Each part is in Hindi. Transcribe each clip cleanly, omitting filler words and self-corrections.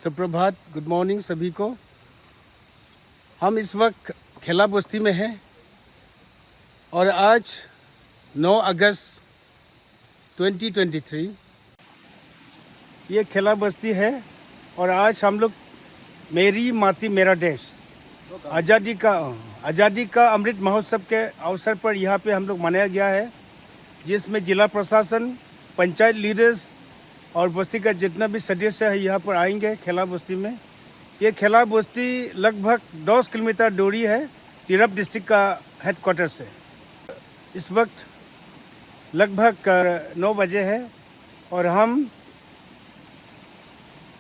सुप्रभात, गुड मॉर्निंग सभी को। हम इस वक्त खेला बस्ती में हैं और आज 9 अगस्त 2023 ये खेला बस्ती है और आज हम लोग मेरी माटी मेरा देश आज़ादी का अमृत महोत्सव के अवसर पर यहाँ पे हम लोग मनाया गया है, जिसमें जिला प्रशासन, पंचायत लीडर्स और बस्ती का जितना भी सदस्य है यहाँ पर आएंगे खेला बस्ती में। ये खेला बस्ती लगभग 10 किलोमीटर दूरी है तिरप डिस्ट्रिक्ट का हेडक्वार्टर से। इस वक्त लगभग 9 बजे है और हम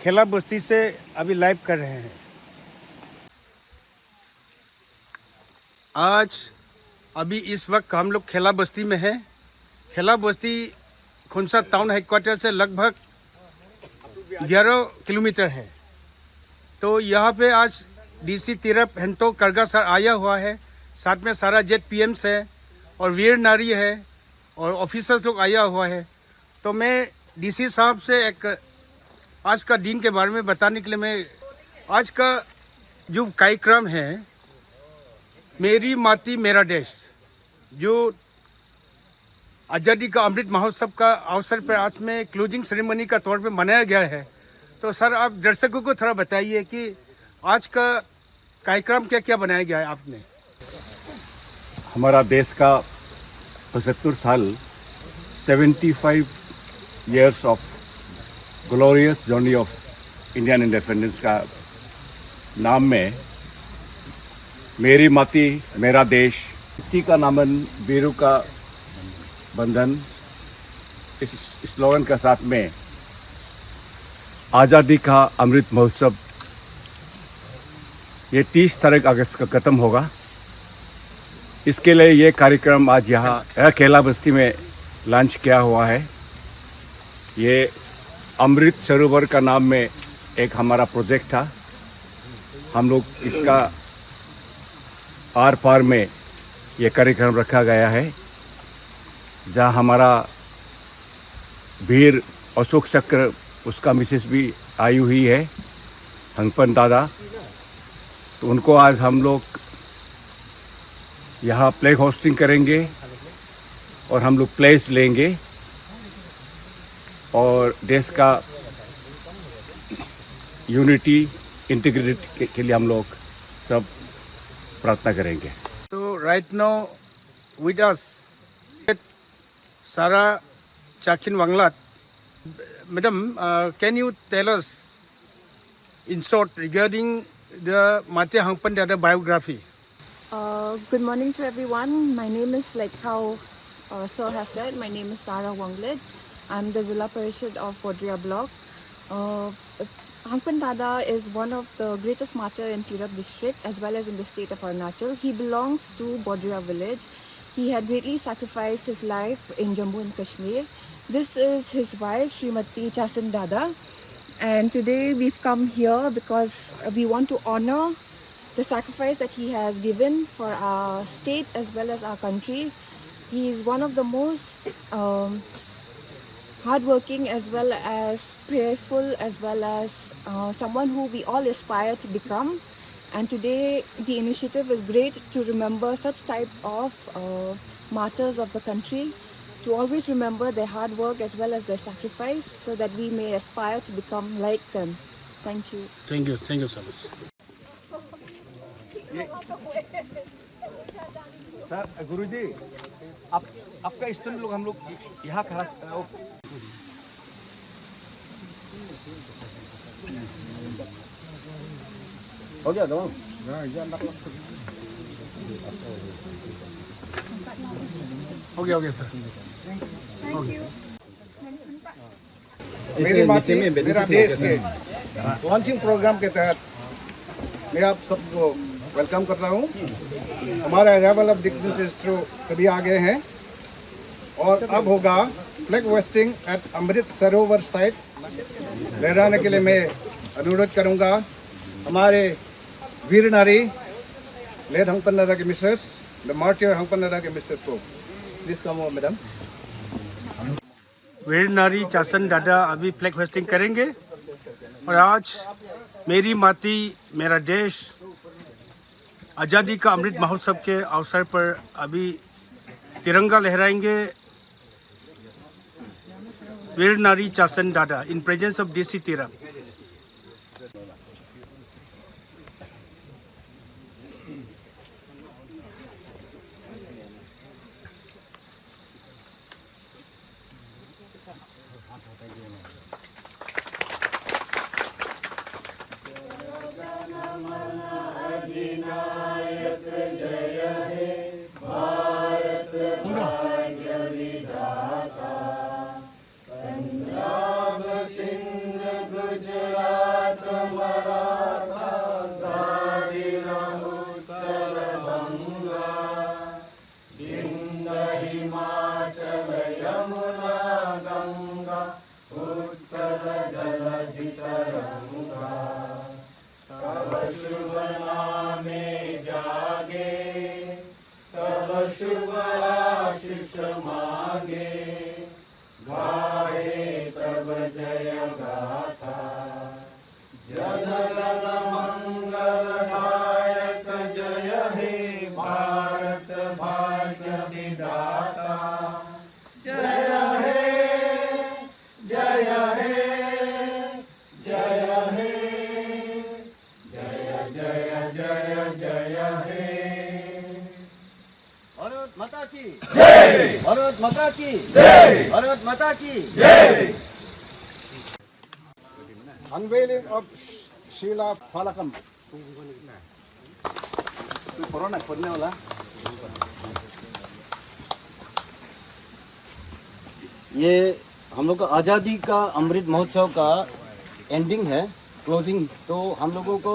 खेला बस्ती से अभी लाइव कर रहे हैं। आज अभी इस वक्त हम लोग खेला बस्ती में हैं। खेला बस्ती खोंसा टाउन हेडक्वार्टर से लगभग 11 किलोमीटर है। तो यहाँ पे आज डीसी तिरप हेंतो करगा सर आया हुआ है, साथ में सारा जेट पीएम्स है और वीर नारी है और ऑफिसर्स लोग आया हुआ है। तो मैं डीसी साहब से एक आज का दिन के बारे में बताने के लिए मैं आज का जो कार्यक्रम है मेरी माटी मेरा देश, जो आज़ादी का अमृत महोत्सव का अवसर पर आज में क्लोजिंग सेरेमनी का तौर पे मनाया गया है। तो सर आप दर्शकों को थोड़ा बताइए कि आज का कार्यक्रम क्या क्या बनाया गया है आपने। हमारा देश का 75 साल 75 years of glorious journey of Indian independence का नाम में मेरी माटी मेरा देश, मिट्टी का नामन वीरों का बंधन, इस स्लोगन के साथ में आज़ादी का अमृत महोत्सव ये 30 तारीख अगस्त का ख़त्म होगा। इसके लिए ये कार्यक्रम आज यहाँ खेला बस्ती में लॉन्च किया हुआ है। ये अमृत सरोवर का नाम में एक हमारा प्रोजेक्ट था। हम लोग इसका आर पार में ये कार्यक्रम रखा गया है, जहाँ हमारा वीर अशोक चक्र उसका मिसेस भी आई हुई है, हंगपन दादा। तो उनको आज हम लोग यहाँ प्ले होस्टिंग करेंगे और हम लोग प्लेस लेंगे और देश का यूनिटी इंटीग्रिटी के लिए हम लोग सब प्रार्थना करेंगे। तो right now with us Sarah Chakin Wanglat. Madam, can you tell us in short regarding the Mate Hangpan Dada biography? Good morning to everyone. My name is, like how Sir has said, my name is Sarah Wanglet. I'm the Zilla Parishad of Bodria block. Hangpan Dada is one of the greatest martyr in Tirap district as well as in the state of Arunachal. He belongs to Bodria village. He had greatly sacrificed his life in Jammu and Kashmir. This is his wife, Srimati Chasan Dada. And today we've come here because we want to honor the sacrifice that he has given for our state as well as our country. He is one of the most hardworking as well as prayerful as well as someone who we all aspire to become. And today the initiative is great to remember such type of martyrs of the country, to always remember their hard work as well as their sacrifice so that we may aspire to become like them. Thank you. Thank you so much. Sir गुरुजी, आपका स्टूडेंट लोग हम लोग यहाँ खड़ा हो गया दो हो गया सर। मेरी माटी मेरा देश के लॉन्चिंग प्रोग्राम के तहत मैं आप सबको वेलकम करता हूँ। हमारा अराइवल ऑफ डिग्निटरीज थ्रू सभी आ गए हैं और अब होगा flag hosting eight Amrit Sarovar site. लहराने के लिए मैं अनुरोध करूँगा हमारे वीर नारी लेट हंगपन दादा के मिसेस, द मार्टियर हंगपन दादा के मिसेस को प्लीज कम हो मैडम। वीर नारी चासन दादा अभी फ्लैग होस्टिंग करेंगे और आज मेरी माटी मेरा देश आज़ादी का अमृत महोत्सव के अवसर पर अभी तिरंगा लहराएंगे वीर नारी चासन दादा इन प्रेजेंस ऑफ DC तिरंग। भारत माता की जय। भारत माता की जय। भारत माता की जय। Unveiling of Sheila Falakam. Corona पड़ने वाला ये हम लोग का आज़ादी का अमृत महोत्सव का एंडिंग है, क्लोजिंग। तो हम लोगों को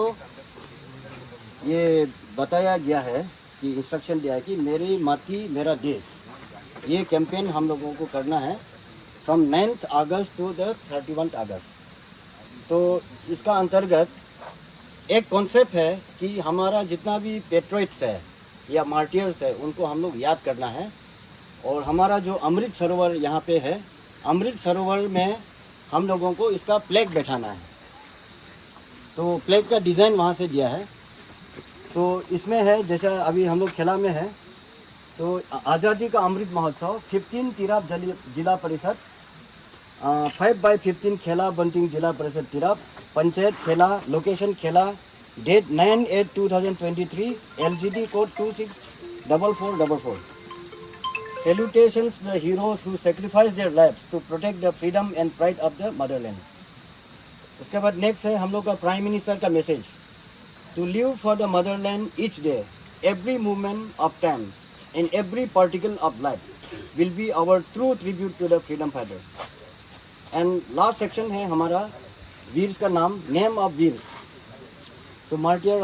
ये बताया गया है कि इंस्ट्रक्शन दिया है कि मेरी माटी मेरा देश, ये कैंपेन हम लोगों को करना है from 9th August to the 31st August. तो इसका अंतर्गत एक कॉन्सेप्ट है कि हमारा जितना भी पेट्रोइट्स है या मार्टियर्स है उनको हम लोग याद करना है। और हमारा जो अमृत सरोवर यहाँ पे है, अमृत सरोवर में हम लोगों को इसका फ्लैग बैठाना है। तो फ्लैग का डिज़ाइन वहाँ से दिया है। तो इसमें है जैसा अभी हम लोग खेला में है, तो आज़ादी का अमृत महोत्सव 15 तिराप जिला परिषद, 5/15 खेला बंटिंग जिला परिषद Tirap, panchayat Khela, location Khela, date 9/8/2023, LGD code 264444। Salutations to the heroes who sacrificed their lives to protect the freedom and pride of the motherland। उसके बाद नेक्स्ट है हम लोग का प्राइम मिनिस्टर का message, to live for the motherland each day, every moment of time, in every particle of life will be our true tribute to the freedom fighters। And last section है हमारा वीर्स का नाम, नेम ऑफ वीर्स। तो मार्टियर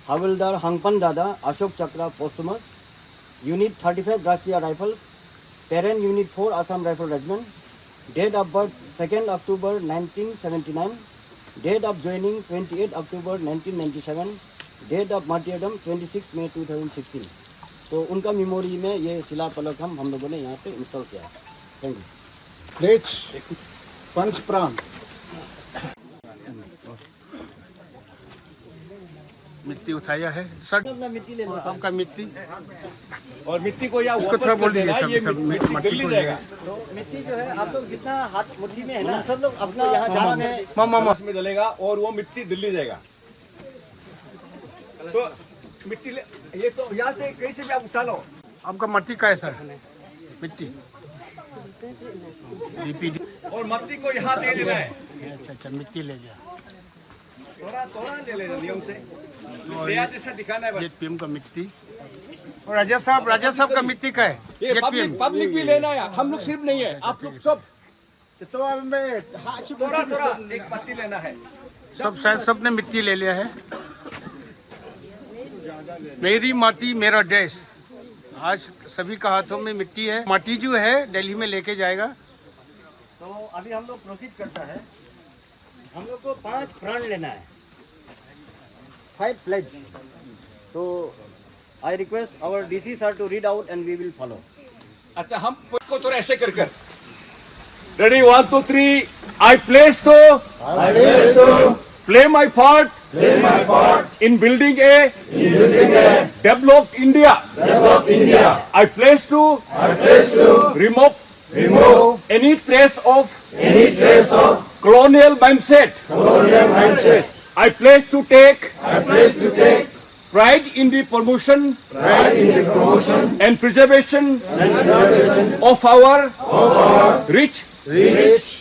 हवलदार हंगपन दादा अशोक चक्रा पोस्टमस, unit 35 Rashtriya rifles, parent unit 4 Assam rifle regiment, date of birth 2 October 1979, date of joining 28 October 1997, date of martyrdom 26 May 2016। तो उनका मेमोरी में ये शिला फलक हम लोगों ने यहाँ पे इंस्टॉल किया है। Thank you. Pledge पंच प्राण। मिट्टी उठाया है सर, अपना मिट्टी ले लो। सबका मिट्टी और मिट्टी को या उसको थोड़ा बोल दीजिए, सब मिट्टी को लेगा। तो मिट्टी जो है आप लोग जितना हाथ मुट्ठी में है ना, सब लोग अपना यहाँ जहाँ में मामा में डलेगा और वो मिट्टी दिल्ली जाएगा। तो मिट्टी ये तो यहाँ से कहीं से भी आप उठा लो। आपका मिट्टी का है सर, मिट्टी DPD। और मिट्टी को यहाँ दे देना है। अच्छा मिट्टी ले गया। थोड़ा ले लेना नियम से, जैसा दिखाना है बस। JPM का मिट्टी और राजा साहब का मिट्टी का है। ये पब्लिक भी लेना है, हम लोग सिर्फ नहीं है, आप लोग सब तो अब मैं थोड़ा एक पत्ती लेना है। सब शायद सबने मिट्टी ले लिया है। मेरी माटी मेरा देश, आज सभी का हाथों में मिट्टी है। माटी जो है दिल्ली में लेके जाएगा। तो अभी हम लोग प्रोसीड करता है। हम लोग को 5 प्रण लेना है, 5 प्लेज। तो I request our DC sir to read out and we will follow. अच्छा हम को थोड़ा ऐसे कर ready 1 2 3 I pledge to play my part in building a developed India. I pledge to remove any trace of colonial mindset. I pledge to take pride in the promotion and preservation of our rich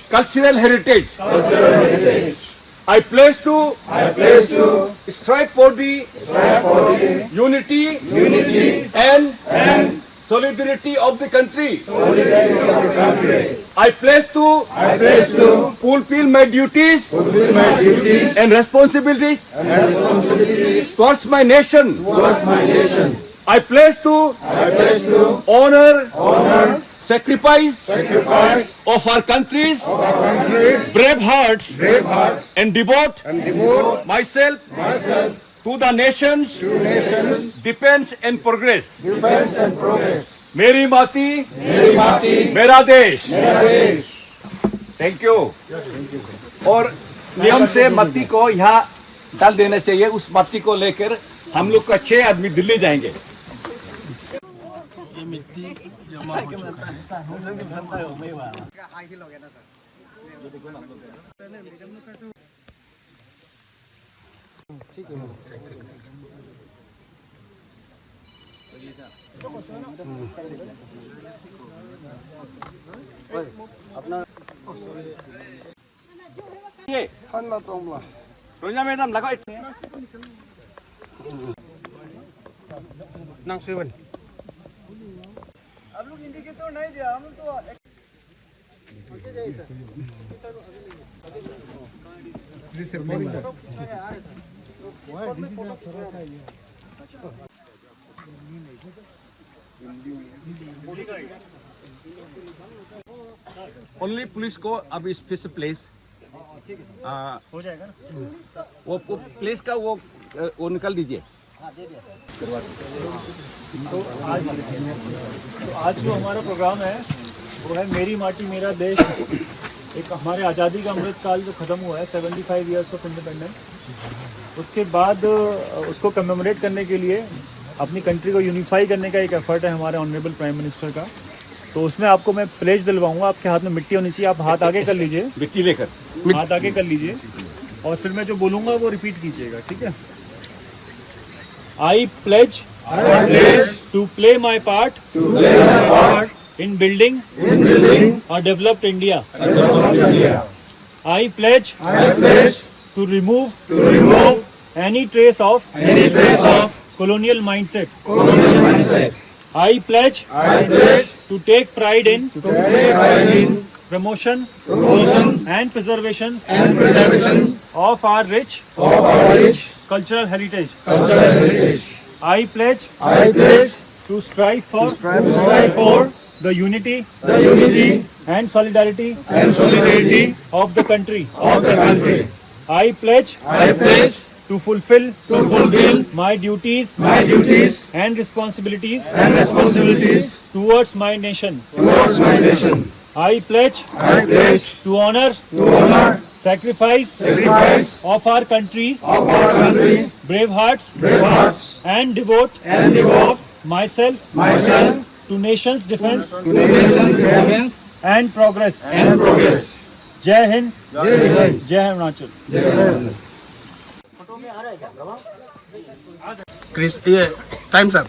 cultural heritage. I pledge to strive for the unity and solidarity of the country. I pledge to fulfill my duties and responsibilities towards my nation. I pledge to honor sacrifice of our country's brave hearts and devote myself to the nation's defense and progress. मेरी माटी मेरा देश. Thank you. और नियम से मट्टी को यहाँ डाल देना चाहिए. उस मट्टी को लेकर हम लोग का 6 आदमी दिल्ली जाएंगे. ये मिट्टी जमा हो चुका है. ये रोजा मैडम लगाओ. नांगसेवन. आप लोग इंडिकेटर नहीं दिया, हम तो ओनली पुलिस को अब स्पेशल प्लेस हो जाएगा ना. वो प्लेस का वो निकाल दीजिए. तो आज जो हमारा प्रोग्राम है वो है मेरी माटी मेरा देश. एक हमारे आज़ादी का अमृत काल जो ख़त्म हुआ है 75 ईयर्स ऑफ इंडिपेंडेंस, उसके बाद उसको कमेमोरेट करने के लिए अपनी कंट्री को यूनिफाई करने का एक एफर्ट है हमारे ऑनरेबल प्राइम मिनिस्टर का. तो उसमें आपको मैं प्लेज दिलवाऊंगा. आपके हाथ में मिट्टी होनी चाहिए. आप हाथ आगे कर लीजिए. मिट्टी लेकर हाथ आगे कर लीजिए और फिर मैं जो बोलूँगा वो रिपीट कीजिएगा. ठीक है. I pledge to play my part in building a developed India. I pledge to remove any trace of colonial mindset. I pledge to take pride in promotion and preservation of our rich cultural heritage. I pledge to strive for the unity and solidarity of the country. I pledge to fulfill my duties and responsibilities towards my nation. I pledge to honor sacrifice of our country's brave hearts and devote myself to nation's defense and progress. Jai Hind, Jai Arunachal. क्रिस ये टाइम साहब.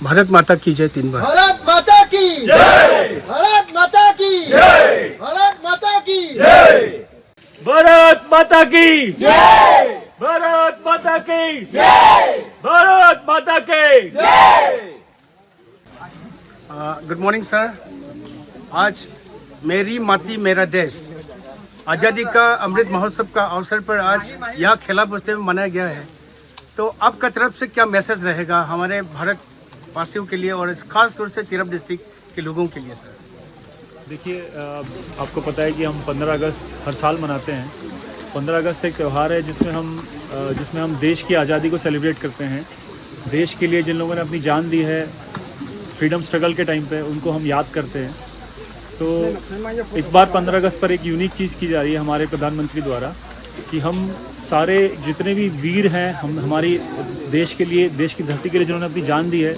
भारत माता की जय 3 बार. भारत माता की जय. भारत माता की जय. भारत माता की जय. भारत माता की जय. भारत माता की जय. भारत माता की जय. Good morning sir. आज मेरी माटी मेरा देश आज़ादी का अमृत महोत्सव का अवसर पर आज यहाँ खेला बस्ती में मनाया गया है. तो आपका तरफ से क्या मैसेज रहेगा हमारे भारत वासियों के लिए और खास तौर से तिरप डिस्ट्रिक्ट के लोगों के लिए सर? देखिए, आपको पता है कि हम 15 अगस्त हर साल मनाते हैं. 15 अगस्त एक त्यौहार है जिसमें हम देश की आज़ादी को सेलिब्रेट करते हैं. देश के लिए जिन लोगों ने अपनी जान दी है फ्रीडम स्ट्रगल के टाइम पे, उनको हम याद करते हैं. तो इस बार 15 अगस्त पर एक यूनिक चीज़ की जा रही है हमारे प्रधानमंत्री द्वारा कि हम सारे जितने भी वीर हैं हम हमारी देश के लिए, देश की धरती के लिए जिन्होंने अपनी जान दी है,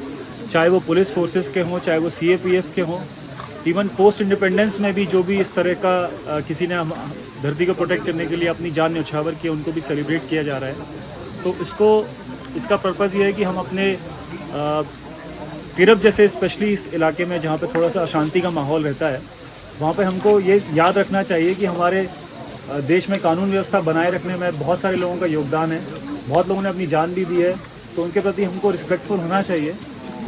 चाहे वो पुलिस फोर्सेस के हों, चाहे वो CAPF के हों, इवन पोस्ट इंडिपेंडेंस में भी जो भी इस तरह का किसी ने धरती को प्रोटेक्ट करने के लिए अपनी जान न्यौछावर की, उनको भी सेलिब्रेट किया जा रहा है। तो इसका पर्पज़ ये है कि हम अपने तिरप जैसे स्पेशली इस इलाके में जहाँ पे थोड़ा सा अशांति का माहौल रहता है, वहाँ पे हमको ये याद रखना चाहिए कि हमारे देश में कानून व्यवस्था बनाए रखने में बहुत सारे लोगों का योगदान है, बहुत लोगों ने अपनी जान भी दी है, तो उनके प्रति हमको रिस्पेक्टफुल होना चाहिए।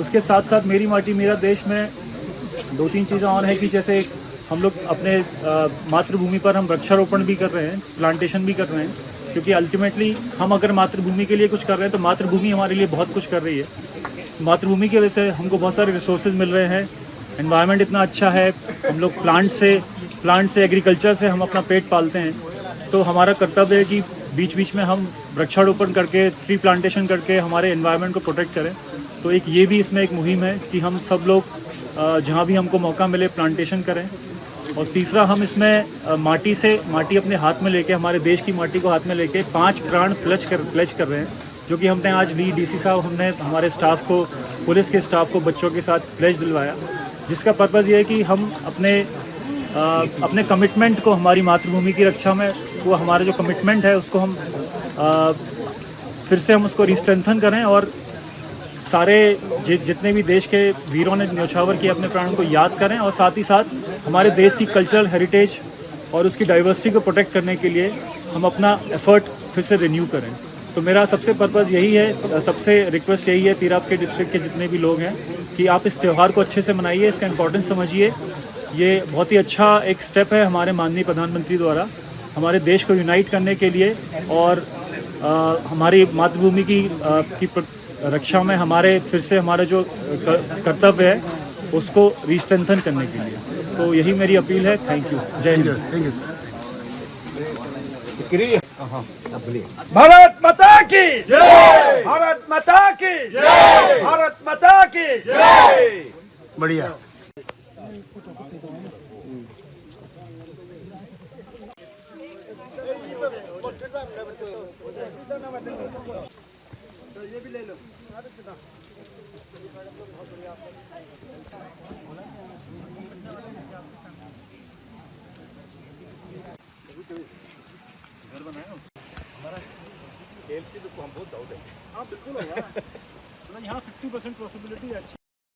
उसके साथ साथ मेरी माटी मेरा देश में 2-3 चीज़ें और हैं कि जैसे हम लोग अपने मातृभूमि पर हम वृक्षारोपण भी कर रहे हैं, प्लांटेशन भी कर रहे हैं, क्योंकि अल्टीमेटली हम अगर मातृभूमि के लिए कुछ कर रहे हैं तो मातृभूमि हमारे लिए बहुत कुछ कर रही है। मातृभूमि की वजह से हमको बहुत सारे रिसोर्सेज मिल रहे हैं, एनवायरनमेंट इतना अच्छा है, हम लोग प्लांट से एग्रीकल्चर से हम अपना पेट पालते हैं, तो हमारा कर्तव्य है कि बीच बीच में हम वृक्षारोपण करके, ट्री प्लांटेशन करके हमारे एनवायरनमेंट को प्रोटेक्ट करें। तो एक ये भी इसमें एक मुहिम है कि हम सब लोग जहाँ भी हमको मौका मिले प्लांटेशन करें। और तीसरा, हम इसमें माटी अपने हाथ में लेके, हमारे देश की माटी को हाथ में लेके 5 प्राण प्लेज कर रहे हैं, जो कि हमने आज ली DC साहब, हमने हमारे स्टाफ को, पुलिस के स्टाफ को बच्चों के साथ प्लेज दिलवाया, जिसका पर्पज़ ये है कि हम अपने कमिटमेंट को, हमारी मातृभूमि की रक्षा में वो हमारा जो कमिटमेंट है उसको हम फिर से हम उसको रिस्ट्रेंथन करें और सारे जितने भी देश के वीरों ने न्यौछावर किए अपने प्राणों को याद करें, और साथ ही साथ हमारे देश की कल्चरल हेरिटेज और उसकी डाइवर्सिटी को प्रोटेक्ट करने के लिए हम अपना एफर्ट फिर से रिन्यू करें। तो मेरा सबसे पर्पज़ यही है, सबसे रिक्वेस्ट यही है तिराप के डिस्ट्रिक्ट के जितने भी लोग हैं कि आप इस त्यौहार को अच्छे से मनाइए, इसका इम्पोर्टेंस समझिए। ये बहुत ही अच्छा एक स्टेप है हमारे माननीय प्रधानमंत्री द्वारा हमारे देश को यूनाइट करने के लिए और हमारी मातृभूमि की रक्षा में हमारे फिर से हमारा जो कर्तव्य है उसको रिस्ट्रेंथन करने के लिए। तो यही मेरी अपील है। Thank you. जय Hind. Thank you sir. Bharat माता की जय, भारत माता की जय, भारत माता की जय। बढ़िया। हाँ बिल्कुल होगा, यहाँ 50% पॉसिबिलिटी है।